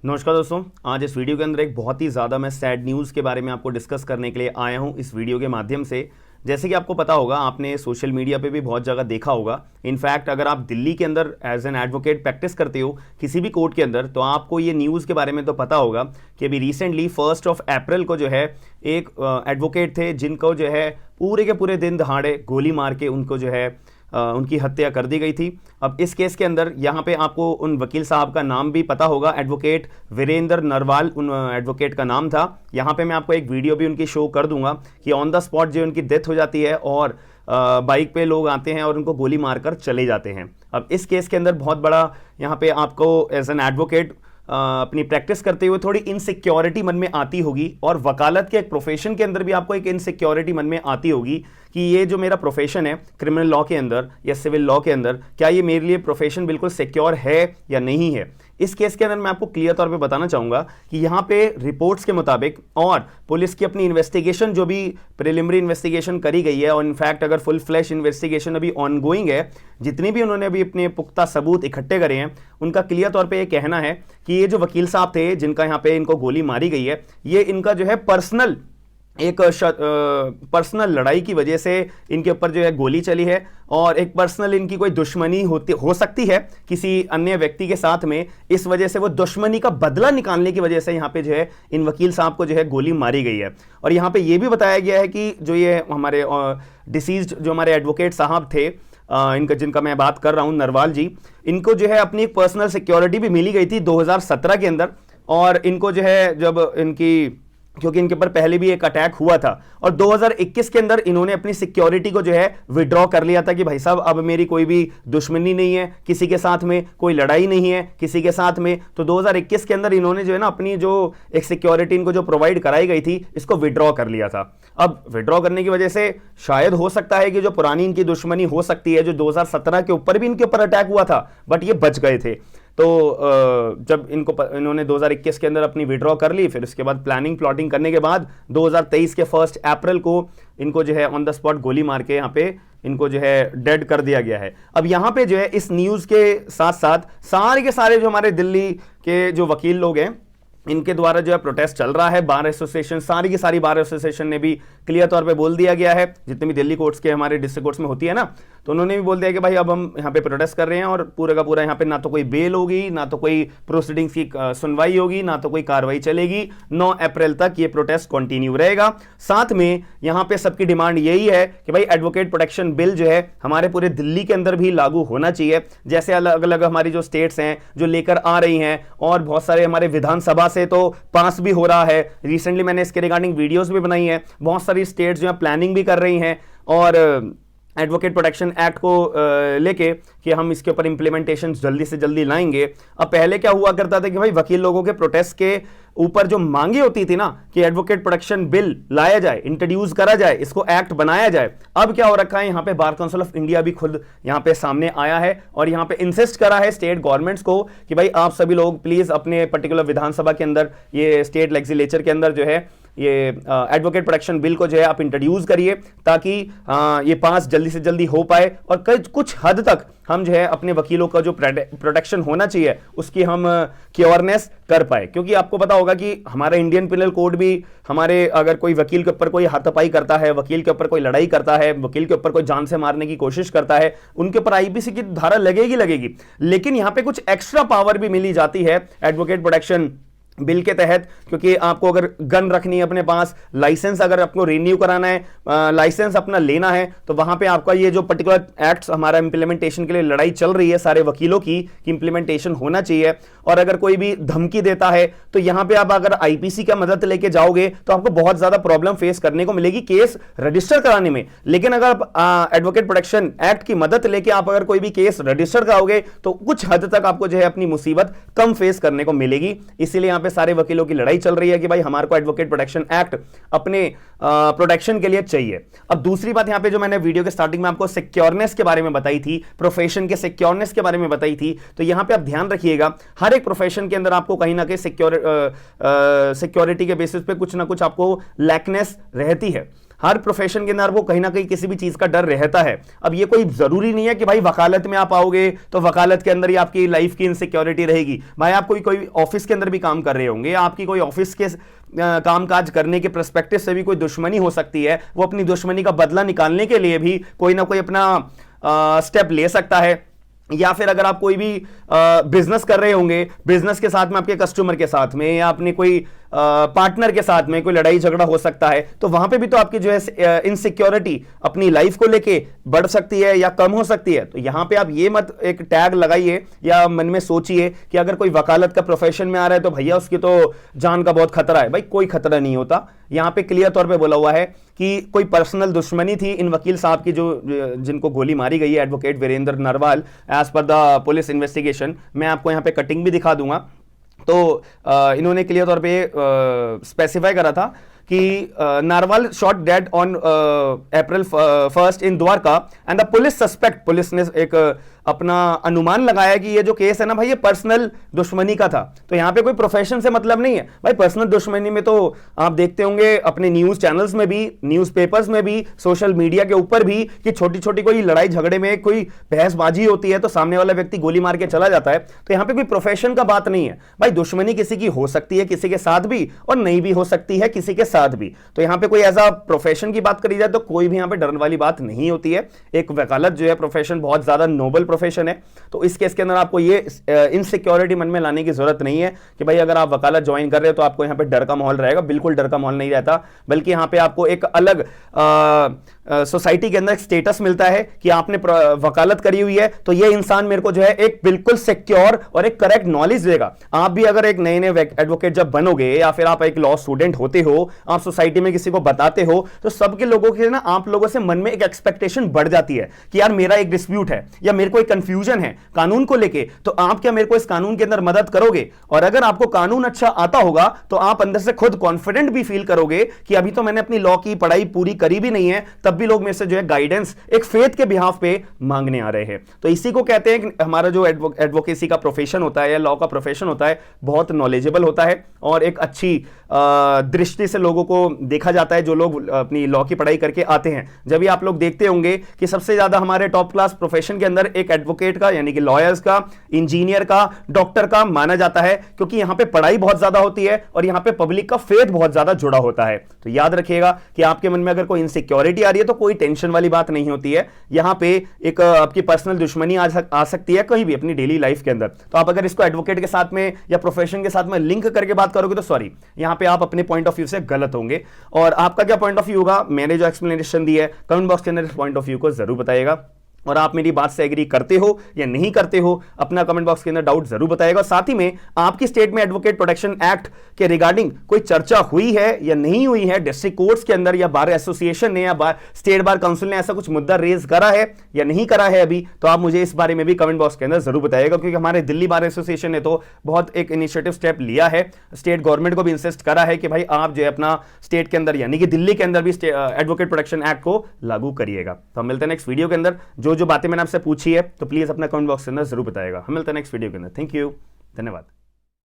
नमस्कार दोस्तों। आज इस वीडियो के अंदर एक बहुत ही ज़्यादा मैं सैड न्यूज़ के बारे में आपको डिस्कस करने के लिए आया हूं इस वीडियो के माध्यम से। जैसे कि आपको पता होगा, आपने सोशल मीडिया पे भी बहुत जगह देखा होगा। इनफैक्ट अगर आप दिल्ली के अंदर एज एन एडवोकेट प्रैक्टिस करते हो किसी भी कोर्ट के अंदर, तो आपको ये न्यूज़ के बारे में तो पता होगा कि अभी रिसेंटली 1 अप्रैल को जो है एक एडवोकेट थे जिनको जो है पूरे के पूरे दिन दहाड़े गोली मार के उनको जो है उनकी हत्या कर दी गई थी। अब इस केस के अंदर यहाँ पे आपको उन वकील साहब का नाम भी पता होगा, एडवोकेट वीरेंद्र नरवाल उन एडवोकेट का नाम था। यहाँ पे मैं आपको एक वीडियो भी उनकी शो कर दूंगा कि ऑन द स्पॉट जो उनकी डेथ हो जाती है और बाइक पे लोग आते हैं और उनको गोली मारकर चले जाते हैं। अब इस केस के अंदर बहुत बड़ा यहाँ पे आपको एज एन एडवोकेट अपनी प्रैक्टिस करते हुए थोड़ी इनसिक्योरिटी मन में आती होगी, और वकालत के एक प्रोफेशन के अंदर भी आपको एक इनसिक्योरिटी मन में आती होगी कि ये जो मेरा प्रोफेशन है क्रिमिनल लॉ के अंदर या सिविल लॉ के अंदर, क्या ये मेरे लिए प्रोफेशन बिल्कुल सिक्योर है या नहीं है। इस केस के अंदर मैं आपको क्लियर तौर पे बताना चाहूँगा कि यहाँ पे रिपोर्ट्स के मुताबिक और पुलिस की अपनी इन्वेस्टिगेशन जो भी प्रिलिमिनरी इन्वेस्टिगेशन करी गई है, और इनफैक्ट अगर फुल फ्लैश इन्वेस्टिगेशन अभी ऑनगोइंग है, जितनी भी उन्होंने अभी अपने पुख्ता सबूत इकट्ठे करे हैं, उनका क्लियर तौर पर यह कहना है कि ये जो वकील साहब थे जिनका यहाँ पे इनको गोली मारी गई है, ये इनका जो है पर्सनल पर्सनल लड़ाई की वजह से इनके ऊपर जो है गोली चली है, और एक पर्सनल इनकी कोई दुश्मनी हो सकती है किसी अन्य व्यक्ति के साथ में। इस वजह से वो दुश्मनी का बदला निकालने की वजह से यहाँ पे जो है इन वकील साहब को जो है गोली मारी गई है। और यहाँ पे ये भी बताया गया है कि जो ये हमारे डिसीज्ड जो हमारे एडवोकेट साहब थे, इनका जिनका मैं बात कर रहा हूँ नरवाल जी, इनको जो है अपनी एक पर्सनल सिक्योरिटी भी मिली गई थी 2017 के अंदर। और इनको जो है जब इनकी, क्योंकि इनके ऊपर पहले भी एक अटैक हुआ था, और 2021 के अंदर इन्होंने अपनी सिक्योरिटी को जो है विड्रॉ कर लिया था कि भाई साहब अब मेरी कोई भी दुश्मनी नहीं है किसी के साथ में, कोई लड़ाई नहीं है किसी के साथ में। तो 2021 के अंदर इन्होंने जो है ना अपनी जो एक सिक्योरिटी इनको जो प्रोवाइड कराई गई थी, इसको विड्रॉ कर लिया था। अब विड्रॉ करने की वजह से शायद हो सकता है कि जो पुरानी इनकी दुश्मनी हो सकती है, जो 2017 के ऊपर भी इनके ऊपर अटैक हुआ था, बट ये बच गए थे। तो जब इन्होंने 2021 के अंदर अपनी विड्रॉ कर ली, फिर उसके बाद प्लानिंग प्लॉटिंग करने के बाद 2023 के 1 अप्रैल को इनको जो है ऑन द स्पॉट गोली मार के यहाँ पे इनको जो है डेड कर दिया गया है। अब यहाँ पे जो है इस न्यूज़ के साथ साथ सारे के सारे जो हमारे दिल्ली के जो वकील लोग हैं, इनके द्वारा जो है प्रोटेस्ट चल रहा है। बार एसोसिएशन, सारी की सारी बार एसोसिएशन ने भी क्लियर तौर पे बोल दिया गया है, जितने भी दिल्ली कोर्ट्स के हमारे डिस्ट्रिक्ट कोर्ट्स में होती है ना, तो उन्होंने भी बोल दिया कि भाई अब हम यहाँ पे प्रोटेस्ट कर रहे हैं, और पूरा का पूरा यहाँ पे ना तो कोई बेल होगी, ना तो कोई प्रोसीडिंग्स की सुनवाई होगी, ना तो कोई कार्रवाई चलेगी। 9 अप्रैल तक ये प्रोटेस्ट कंटिन्यू रहेगा। साथ में यहाँ पे सबकी डिमांड यही है कि भाई एडवोकेट प्रोटेक्शन बिल जो है हमारे पूरे दिल्ली के अंदर भी लागू होना चाहिए, जैसे अलग अलग हमारी जो स्टेट्स हैं जो लेकर आ रही हैं, और बहुत सारे हमारे विधानसभा से तो पास भी हो रहा है। रिसेंटली मैंने इसके रिगार्डिंग वीडियोस भी बनाई है। बहुत सारी स्टेट्स जो है प्लानिंग भी कर रही हैं और एडवोकेट प्रोटेक्शन एक्ट को लेके कि हम इसके ऊपर इंप्लीमेंटेशन जल्दी से जल्दी लाएंगे। अब पहले क्या हुआ करता था कि भाई वकील लोगों के प्रोटेस्ट के ऊपर जो मांगे होती थी ना कि एडवोकेट प्रोटेक्शन बिल लाया जाए, इंट्रोड्यूस करा जाए, इसको एक्ट बनाया जाए। अब क्या हो रखा है, यहाँ पे बार काउंसिल ऑफ इंडिया भी खुद यहाँ पे सामने आया है और यहाँ पे इंसिस्ट करा है स्टेट गवर्नमेंट्स को कि भाई आप सभी लोग प्लीज अपने पर्टिकुलर विधानसभा के अंदर, ये स्टेट लेजिस्लेचर के अंदर जो है ये एडवोकेट प्रोटेक्शन बिल को जो है आप इंट्रोड्यूस करिए, ताकि ये पास जल्दी से जल्दी हो पाए और कुछ हद तक हम जो है अपने वकीलों का जो प्रोटेक्शन होना चाहिए उसकी हम क्योरनेस कर पाए। क्योंकि आपको पता होगा कि हमारा इंडियन पिनल कोड भी हमारे, अगर कोई वकील के ऊपर कोई हाथापाई करता है, वकील के ऊपर कोई लड़ाई करता है, वकील के ऊपर कोई जान से मारने की कोशिश करता है, उनके ऊपर आईपीसी की धारा लगेगी। लेकिन यहां पे कुछ एक्स्ट्रा पावर भी मिली जाती है एडवोकेट प्रोटेक्शन बिल के तहत, क्योंकि आपको अगर गन रखनी है अपने पास, लाइसेंस अगर आपको रिन्यू कराना है, लाइसेंस अपना लेना है, तो वहां पे आपका ये जो पर्टिकुलर एक्ट हमारा इंप्लीमेंटेशन के लिए लड़ाई चल रही है सारे वकीलों की कि इंप्लीमेंटेशन होना चाहिए। और अगर कोई भी धमकी देता है तो यहां पे आप अगर आईपीसी का मदद लेके जाओगे तो आपको बहुत ज्यादा प्रॉब्लम फेस करने को मिलेगी केस रजिस्टर कराने में। लेकिन अगर आप एडवोकेट प्रोटेक्शन एक्ट की मदद लेके आप अगर कोई भी केस रजिस्टर कराओगे तो कुछ हद तक आपको जो है अपनी मुसीबत कम फेस करने को मिलेगी। इसीलिए यहां पे सारे वकीलों की लड़ाई चल रही है कि भाई हमारे को एडवोकेट प्रोटेक्शन एक्ट अपने प्रोटेक्शन के लिए चाहिए। अब दूसरी बात यहां पे जो मैंने वीडियो के स्टार्टिंग में आपको सिक्योरनेस के बारे में बताई थी, प्रोफेशन के सिक्योरनेस के बारे में बताई थी, तो यहां पे आप ध्यान रखिएगा हर एक प्रोफेशन के अंदर आपको कहीं ना कहीं सिक्योरिटी के बेसिस पे कुछ ना कुछ आपको लैकनेस रहती है। हर प्रोफेशन के अंदर वो कहीं ना कहीं किसी भी चीज का डर रहता है। अब ये कोई जरूरी नहीं है कि भाई वकालत में आप आओगे तो वकालत के अंदर ही आपकी लाइफ की इनसिक्योरिटी रहेगी। भाई आप कोई ऑफिस के अंदर भी काम कर रहे होंगे, आपकी कोई ऑफिस के कामकाज करने के पर्सपेक्टिव से भी कोई दुश्मनी हो सकती है, वो अपनी दुश्मनी का बदला निकालने के लिए भी कोई ना कोई अपना स्टेप ले सकता है। या फिर अगर आप कोई भी बिजनेस कर रहे होंगे, बिजनेस के साथ में आपके कस्टमर के साथ में या अपने कोई पार्टनर के साथ में कोई लड़ाई झगड़ा हो सकता है, तो वहां पे भी तो आपकी जो है इनसिक्योरिटी अपनी लाइफ को लेके बढ़ सकती है या कम हो सकती है। तो यहां पे आप ये मत एक टैग लगाइए या मन में सोचिए कि अगर कोई वकालत का प्रोफेशन में आ रहा है तो भैया उसकी तो जान का बहुत खतरा है। भाई कोई खतरा नहीं होता। यहां पे क्लियर तौर पे बोला हुआ है कि कोई पर्सनल दुश्मनी थी इन वकील साहब की जो जिनको गोली मारी गई है, advocate Virendra Narwal, as per the police investigation. मैं आपको यहां पे कटिंग भी दिखा दूंगा। तो इन्होंने क्लियर तौर पे स्पेसिफाई करा था कि narwhal shot dead on April 1 in Dwarka and the police suspect, police ने एक अपना अनुमान लगाया कि ये जो केस है ना भाई ये पर्सनल दुश्मनी का था। तो यहां पे कोई प्रोफेशन से मतलब नहीं है भाई। पर्सनल दुश्मनी में तो आप देखते होंगे अपने न्यूज चैनल्स में भी, न्यूज़पेपर्स में भी, सोशल मीडिया के ऊपर भी कि छोटी छोटी कोई लड़ाई झगड़े में कोई बहसबाजी होती है तो सामने वाला व्यक्ति गोली मार के चला जाता है। तो यहां पे कोई प्रोफेशन का बात नहीं है भाई। दुश्मनी किसी की हो सकती है किसी के साथ भी और नहीं भी हो सकती है किसी के साथ भी। तो यहां पे कोई ऐसा प्रोफेशन की बात करी जाए तो कोई भी यहां पे डरने वाली बात नहीं होती है। एक वकालत जो है प्रोफेशन बहुत ज्यादा नोबल प्रोफेशन है। तो इस केस के अंदर आपको ये इनसिक्योरिटी मन में लाने की जरूरत नहीं है कि भाई अगर आप वकालत ज्वाइन कर रहे हो तो आपको यहां पे डर का माहौल रहेगा। बिल्कुल डर का माहौल नहीं रहता, बल्कि यहां पे आपको एक अलग सोसाइटी के अंदर एक स्टेटस मिलता है कि आपने वकालत करी हुई है तो ये इंसान मेरे को जो है एक बिल्कुल सिक्योर और एक करेक्ट नॉलेज देगा। आप भी अगर एक नए नए एडवोकेट जब बनोगे या फिर आप एक लॉ स्टूडेंट होते हो, आप सोसाइटी में किसी को बताते हो तो सबके लोगों के ना आप लोगों से मन में एक एक्सपेक्टेशन बढ़ जाती है कि यार मेरा एक डिस्प्यूट है या मेरे को एक कंफ्यूजन है कानून को लेके, तो आप क्या मेरे को इस कानून के अंदर मदद करोगे। और अगर आपको कानून अच्छा आता होगा तो आप अंदर से खुद कॉन्फिडेंट भी फील करोगे कि अभी तो मैंने अपनी लॉ की पढ़ाई पूरी करी भी नहीं है, तब भी लोग मेरे से जो है गाइडेंस एक फेथ के बिहाफ पे मांगने आ रहे हैं। तो इसी को कहते हैं कि हमारा जो एडवोकेसी का प्रोफेशन होता है या लॉ का प्रोफेशन होता है बहुत नॉलेजेबल होता है और एक अच्छी दृष्टि से लोगों को देखा जाता है जो लोग अपनी लॉ की पढ़ाई करके आते हैं। जब भी आप लोग देखते होंगे कि सबसे ज्यादा हमारे टॉप क्लास प्रोफेशन के अंदर एक एडवोकेट का यानी कि लॉयर्स का, इंजीनियर का, डॉक्टर का माना जाता है, क्योंकि यहां पे पढ़ाई बहुत ज्यादा होती है और यहां पे पब्लिक का फेथ बहुत ज्यादा जुड़ा होता है। तो याद रखिएगा कि आपके मन में अगर कोई इनसिक्योरिटी आ रही है तो कोई टेंशन वाली बात नहीं होती है। यहां पे एक आपकी पर्सनल दुश्मनी आ सकती है कहीं भी अपनी डेली लाइफ के अंदर। तो आप अगर इसको एडवोकेट के साथ में या प्रोफेशन के साथ में लिंक करके बात करोगे तो सॉरी, यहां पे आप अपने पॉइंट ऑफ व्यू से गलत होंगे। और आपका क्या पॉइंट ऑफ व्यू होगा, मैंने जो एक्सप्लेनेशन दी है कमेंट बॉक्स के अंदर इस पॉइंट ऑफ व्यू को जरूर बताइएगा। और आप मेरी बात से एग्री करते हो या नहीं करते हो अपना कमेंट बॉक्स के अंदर डाउट जरूर बताइएगा। साथ ही में आपकी स्टेट में एडवोकेट प्रोटेक्शन एक्ट के रिगार्डिंग कोई चर्चा हुई है या नहीं हुई है डिस्ट्रिक्ट कोर्ट्स के अंदर, या बार एसोसिएशन ने या स्टेट बार काउंसिल ने ऐसा कुछ मुद्दा रेज करा है या नहीं करा है अभी, तो आप मुझे इस बारे में भी कमेंट बॉक्स के अंदर जरूर बताइएगा। क्योंकि हमारे दिल्ली बार एसोसिएशन ने तो बहुत एक इनिशिएटिव स्टेप लिया है, स्टेट गवर्नमेंट को भी इंसिस्ट करा है कि भाई आप जो है अपना स्टेट के अंदर यानी कि दिल्ली के अंदर भी एडवोकेट प्रोटेक्शन एक्ट को लागू करिएगा। तो हम मिलते हैं नेक्स्ट वीडियो के अंदर। जो बातें मैंने आपसे पूछी है तो प्लीज अपना कमेंट बॉक्स के अंदर जरूर बताइएगा। हम मिलते हैं नेक्स्ट वीडियो के अंदर। थैंक यू, धन्यवाद।